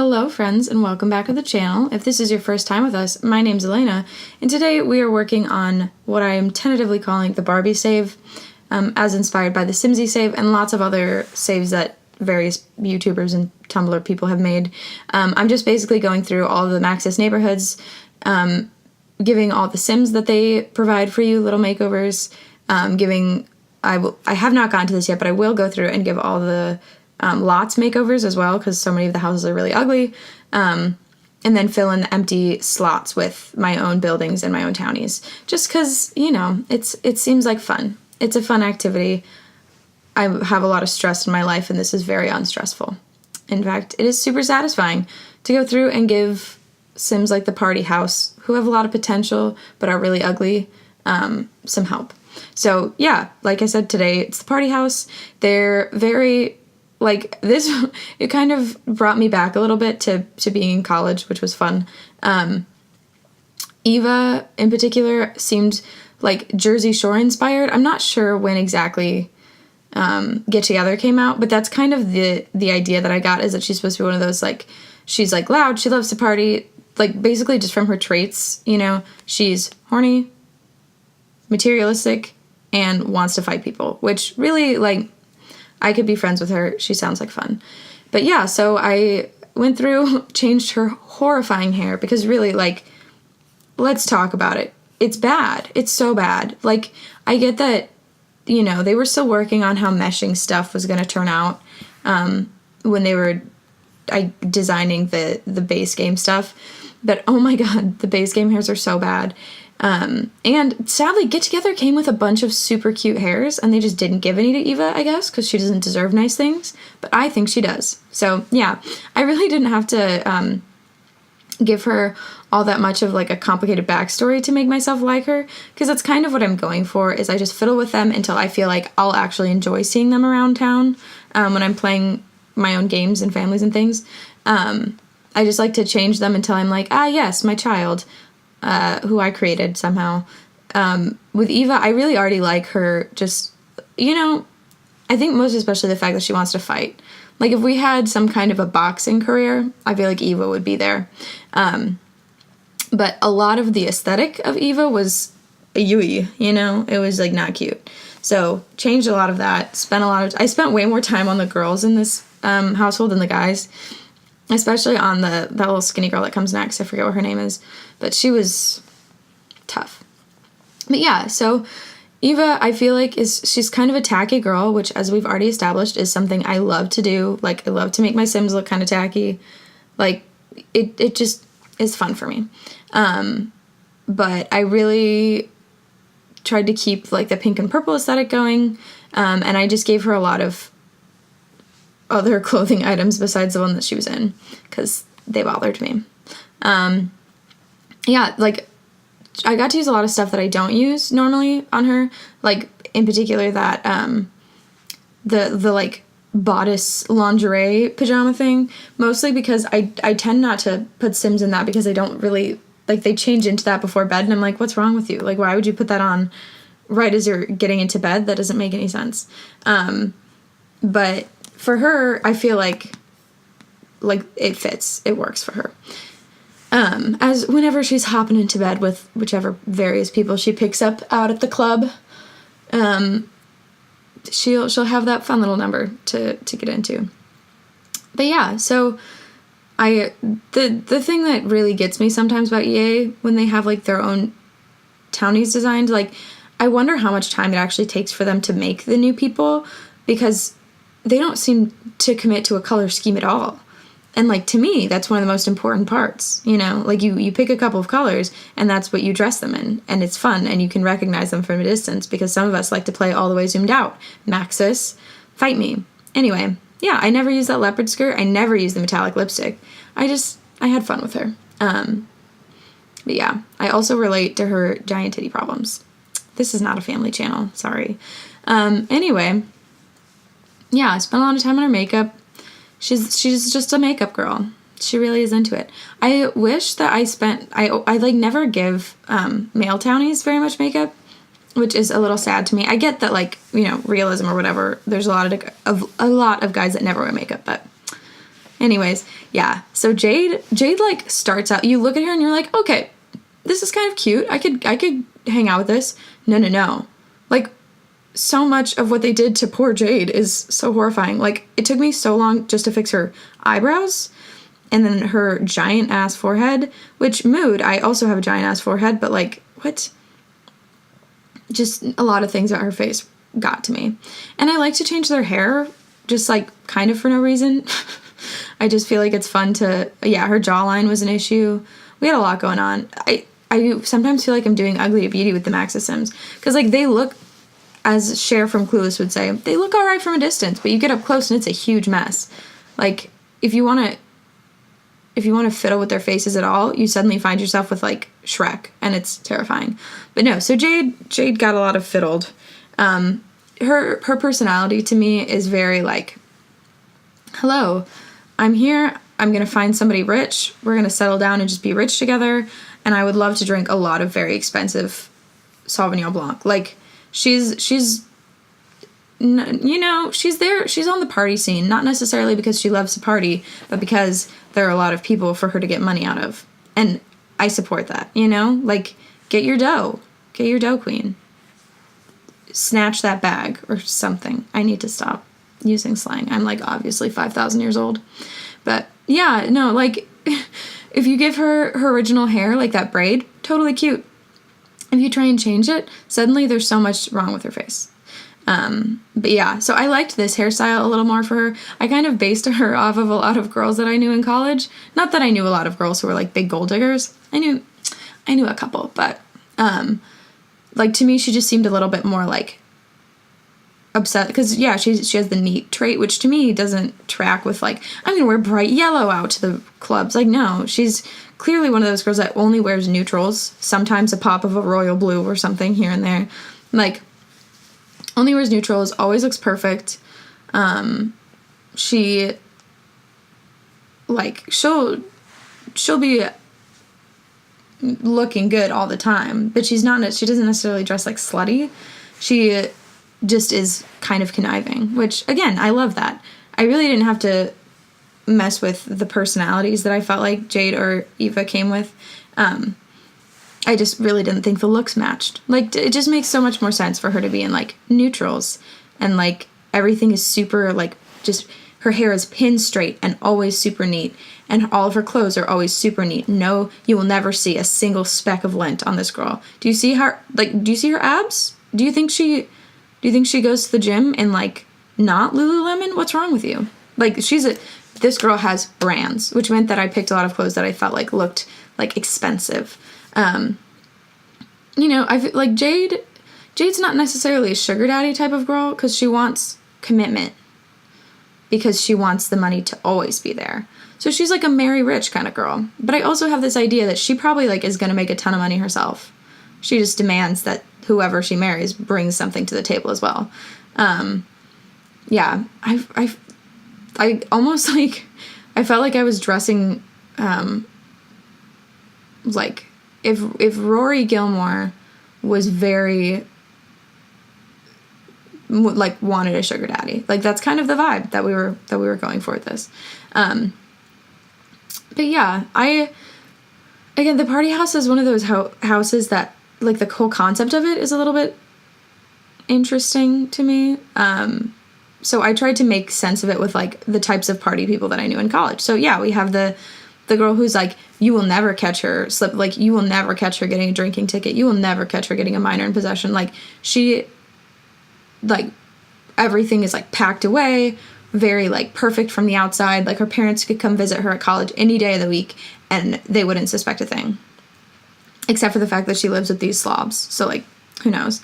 Hello friends and welcome back to the channel. If this is your first time with us, my name's Elena, and today we are working on what I am tentatively calling the Barbie save, as inspired by the Simsy save and lots of other saves that various YouTubers and Tumblr people have made. I'm just basically going through all of the Maxis neighborhoods, giving all the Sims that they provide for you little makeovers, I have not gotten to this yet, but I will go through and give all the lots makeovers as well, because so many of the houses are really ugly, and then fill in the empty slots with my own buildings and my own townies, just because, you know, it seems like fun. It's a fun activity. I have a lot of stress in my life, and this is very unstressful. In fact, it is super satisfying to go through and give Sims like the Party House, who have a lot of potential but are really ugly, some help. So yeah, like I said, today it's the Party House. They're very... this, it kind of brought me back a little bit to being in college, which was fun. Eva, in particular, seemed like Jersey Shore inspired. I'm not sure when exactly Get Together came out, but that's kind of the idea that I got, is that she's supposed to be one of those, like, she's, like, loud, she loves to party, like, basically just from her traits, you know, she's horny, materialistic, and wants to fight people, which really, like... I could be friends with her. She sounds like fun. But yeah, so I went through, changed her horrifying hair, because really, like, let's talk about it. It's bad. It's so bad. Like, I get that, you know, they were still working on how meshing stuff was going to turn out when they were designing the base game stuff. But oh my god, the base game hairs are so bad. And sadly, Get Together came with a bunch of super cute hairs, and they just didn't give any to Eva, I guess, because she doesn't deserve nice things, but I think she does. So, yeah, I really didn't have to, give her all that much of, like, a complicated backstory to make myself like her, because that's kind of what I'm going for, is I just fiddle with them until I feel like I'll actually enjoy seeing them around town, when I'm playing my own games and families and things. I just like to change them until I'm like, ah, yes, my child, who I created somehow. With Eva, I really already like her, just, you know, I think most especially the fact that she wants to fight. Like, if we had some kind of a boxing career, I feel like Eva would be there. But a lot of the aesthetic of Eva was yui, you know? It was, like, not cute. So, changed a lot of that. I spent way more time on the girls in this household than the guys. Especially on that little skinny girl that comes next. I forget what her name is. But she was tough. But yeah, so Eva, I feel like, she's kind of a tacky girl, which, as we've already established, is something I love to do. Like, I love to make my Sims look kind of tacky. Like, it just is fun for me. But I really tried to keep, like, the pink and purple aesthetic going. And I just gave her a lot of other clothing items besides the one that she was in, because they bothered me. Yeah, like, I got to use a lot of stuff that I don't use normally on her, like, in particular that, the like, bodice lingerie pajama thing, mostly because I tend not to put Sims in that, because I don't really, like, they change into that before bed, and I'm like, what's wrong with you? Like, why would you put that on right as you're getting into bed? That doesn't make any sense. But for her, I feel like it fits. It works for her. As whenever she's hopping into bed with whichever various people she picks up out at the club, she'll have that fun little number to get into. But yeah, so the thing that really gets me sometimes about EA, when they have, like, their own townies designed, like, I wonder how much time it actually takes for them to make the new people, because they don't seem to commit to a color scheme at all. And, like, to me, that's one of the most important parts, you know? Like, you pick a couple of colors, and that's what you dress them in, and it's fun, and you can recognize them from a distance, because some of us like to play all the way zoomed out. Maxis, fight me. Anyway, yeah, I never used that leopard skirt. I never used the metallic lipstick. I had fun with her. But yeah, I also relate to her giant titty problems. This is not a family channel, sorry. Anyway... yeah, I spent a lot of time on her makeup. She's just a makeup girl. She really is into it. I wish that I like, never give male townies very much makeup, which is a little sad to me. I get that, like, you know, realism or whatever. There's a lot of guys that never wear makeup, but Anyways, yeah. So Jade like starts out, you look at her and you're like, okay, this is kind of cute. I could hang out with this. No. Like, so much of what they did to poor Jade is so horrifying. Like, it took me so long just to fix her eyebrows and then her giant ass forehead, which mood, I also have a giant ass forehead, but like, what? Just a lot of things about her face got to me. And I like to change their hair, just like kind of for no reason. I just feel like it's fun to, yeah, her jawline was an issue. We had a lot going on. I sometimes feel like I'm doing Ugly Beauty with the Maxis Sims, because like they look, as Cher from Clueless would say, they look all right from a distance, but you get up close and it's a huge mess. Like, if you want to fiddle with their faces at all, you suddenly find yourself with like Shrek, and it's terrifying. But no, so Jade got a lot of fiddled. Her personality to me is very like, hello, I'm here, I'm gonna find somebody rich, we're gonna settle down and just be rich together, and I would love to drink a lot of very expensive Sauvignon Blanc. Like, she's you know, she's there, she's on the party scene, not necessarily because she loves to party, but because there are a lot of people for her to get money out of. And I support that, you know? Like, get your dough, queen. Snatch that bag or something. I need to stop using slang. I'm like obviously 5,000 years old. But yeah, no, like if you give her original hair, like that braid, totally cute. If you try and change it, suddenly there's so much wrong with her face. But yeah, so I liked this hairstyle a little more for her. I kind of based her off of a lot of girls that I knew in college. Not that I knew a lot of girls who were like big gold diggers. I knew a couple, but like to me she just seemed a little bit more like upset, because yeah, she has the neat trait, which to me doesn't track with like, I'm gonna wear bright yellow out to the clubs. Like, no, she's clearly one of those girls that only wears neutrals, sometimes a pop of a royal blue or something here and there. Like, only wears neutrals, always looks perfect. She like she'll be looking good all the time, but she doesn't necessarily dress like slutty. She just is kind of conniving, which again, I love that. I really didn't have to mess with the personalities that I felt like Jade or Eva came with. I just really didn't think the looks matched. Like, it just makes so much more sense for her to be in like neutrals, and like everything is super like, just her hair is pinned straight and always super neat, and all of her clothes are always super neat. No, you will never see a single speck of lint on this girl. Do you see her abs? Do you think she goes to the gym in like not Lululemon? What's wrong with you? Like, this girl has brands, which meant that I picked a lot of clothes that I felt like looked like expensive. You know, I feel like Jade's not necessarily a sugar daddy type of girl, because she wants commitment, because she wants the money to always be there. So she's like a marry rich kind of girl. But I also have this idea that she probably like is going to make a ton of money herself. She just demands that whoever she marries brings something to the table as well. Yeah, I almost like, I felt like I was dressing, like if Rory Gilmore was very like wanted a sugar daddy, like that's kind of the vibe that we were going for with this. But yeah, again, the party house is one of those houses that like the whole concept of it is a little bit interesting to me. So I tried to make sense of it with like the types of party people that I knew in college. So yeah, we have the girl who's like, you will never catch her slip, like you will never catch her getting a drinking ticket, you will never catch her getting a minor in possession. Like, she, like, everything is like packed away, very like perfect from the outside. Like, her parents could come visit her at college any day of the week and they wouldn't suspect a thing, except for the fact that she lives with these slobs. So like, who knows?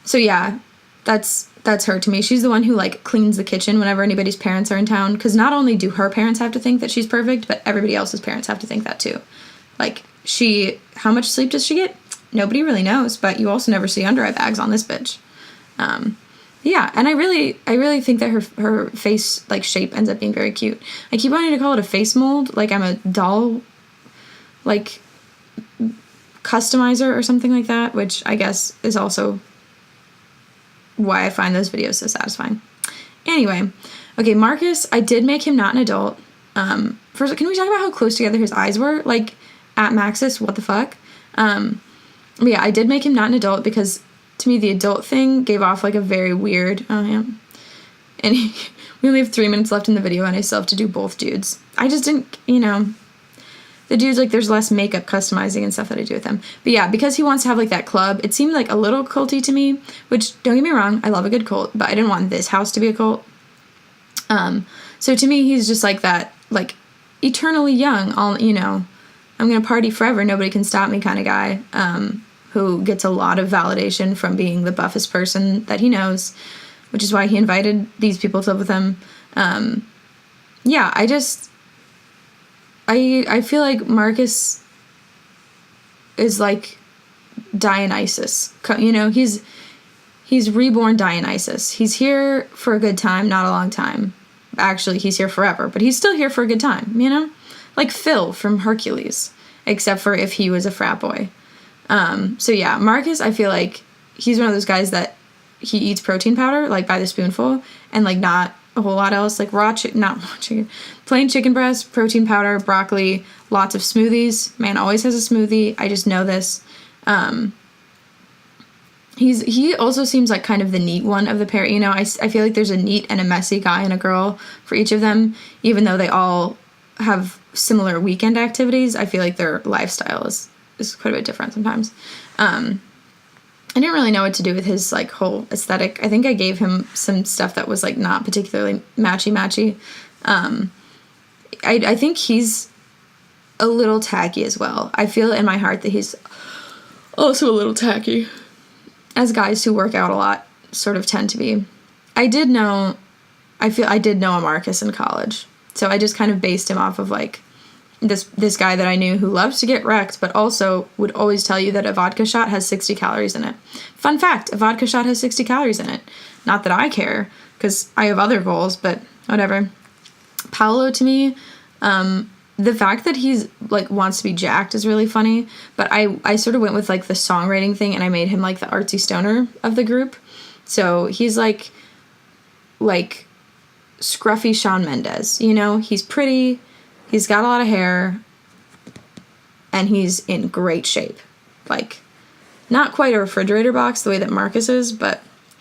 So yeah, that's her to me. She's the one who like cleans the kitchen whenever anybody's parents are in town, because not only do her parents have to think that she's perfect, but everybody else's parents have to think that too. Like, how much sleep does she get? Nobody really knows, but you also never see under eye bags on this bitch. Yeah, and I really think that her face like shape ends up being very cute. I keep wanting to call it a face mold, like I'm a doll like customizer or something like that, which I guess is also why I find those videos so satisfying. Anyway, okay, Marcus, I did make him not an adult. First, can we talk about how close together his eyes were? Like, at Maxis, what the fuck? But yeah, I did make him not an adult because, to me, the adult thing gave off, like, a very weird, oh, yeah. And we only have 3 minutes left in the video, and I still have to do both dudes. I just didn't, the dudes, like, there's less makeup customizing and stuff that I do with them. But yeah, because he wants to have, like, that club, it seemed, like, a little culty to me, which, don't get me wrong, I love a good cult, but I didn't want this house to be a cult. So to me, he's just, like, that, like, eternally young, I'm gonna party forever, nobody can stop me kind of guy, who gets a lot of validation from being the buffest person that he knows, which is why he invited these people to live with him. Yeah, I feel like Marcus is like Dionysus. He's reborn Dionysus. He's here for a good time, not a long time. Actually, he's here forever, but he's still here for a good time, Like Phil from Hercules, except for if he was a frat boy. So yeah, Marcus, I feel like he's one of those guys that he eats protein powder, like, by the spoonful, and, like, not a whole lot else, like, plain chicken breast, protein powder, broccoli, lots of smoothies. Man always has a smoothie. I just know this. He also seems like kind of the neat one of the pair. I feel like there's a neat and a messy guy and a girl for each of them, even though they all have similar weekend activities. I feel like their lifestyle is quite a bit different sometimes. I didn't really know what to do with his, like, whole aesthetic. I think I gave him some stuff that was, like, not particularly matchy-matchy. I think he's a little tacky as well. I feel in my heart that he's also a little tacky, as guys who work out a lot sort of tend to be. I did know a Marcus in college, so I just kind of based him off of, like, this guy that I knew who loves to get wrecked, but also would always tell you that a vodka shot has 60 calories in it. Fun fact, a vodka shot has 60 calories in it. Not that I care, because I have other goals, but whatever. Paolo, to me, the fact that he's, like, wants to be jacked is really funny, but I sort of went with, like, the songwriting thing, and I made him, like, the artsy stoner of the group. So he's, like scruffy Shawn Mendes, He's pretty, he's got a lot of hair, and he's in great shape. Like, not quite a refrigerator box the way that Marcus is, but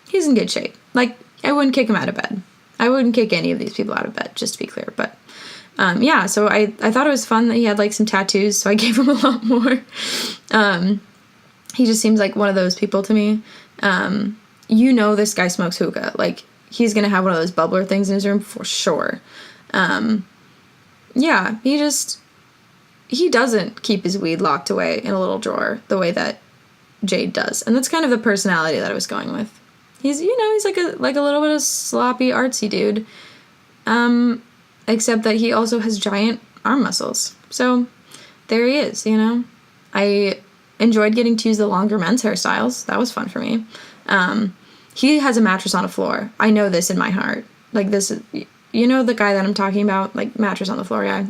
he's in good shape. Like, I wouldn't kick him out of bed. I wouldn't kick any of these people out of bed, just to be clear. But, yeah, so I thought it was fun that he had, like, some tattoos, so I gave him a lot more. He just seems like one of those people to me. This guy smokes hookah. Like, he's gonna have one of those bubbler things in his room for sure. Yeah, he doesn't keep his weed locked away in a little drawer the way that Jade does. And that's kind of the personality that I was going with. He's, he's like a little bit of sloppy, artsy dude. Except that he also has giant arm muscles. So, there he is, I enjoyed getting to use the longer men's hairstyles. That was fun for me. He has a mattress on a floor. I know this in my heart. Like, this is... the guy that I'm talking about, like, mattress on the floor guy.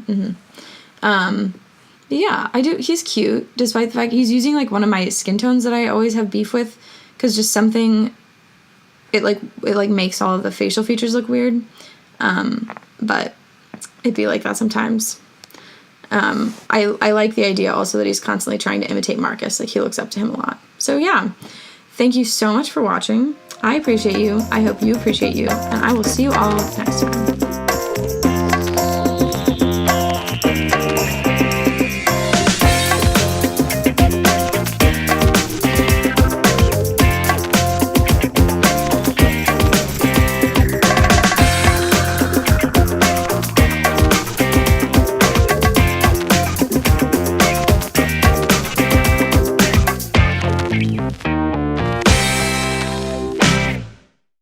Yeah, I do. He's cute, despite the fact he's using, like, one of my skin tones that I always have beef with, because just something, it makes all of the facial features look weird. But it'd be like that sometimes. I like the idea also that he's constantly trying to imitate Marcus. Like, he looks up to him a lot. So, yeah. Thank you so much for watching. I appreciate you. I hope you appreciate you. And I will see you all next time.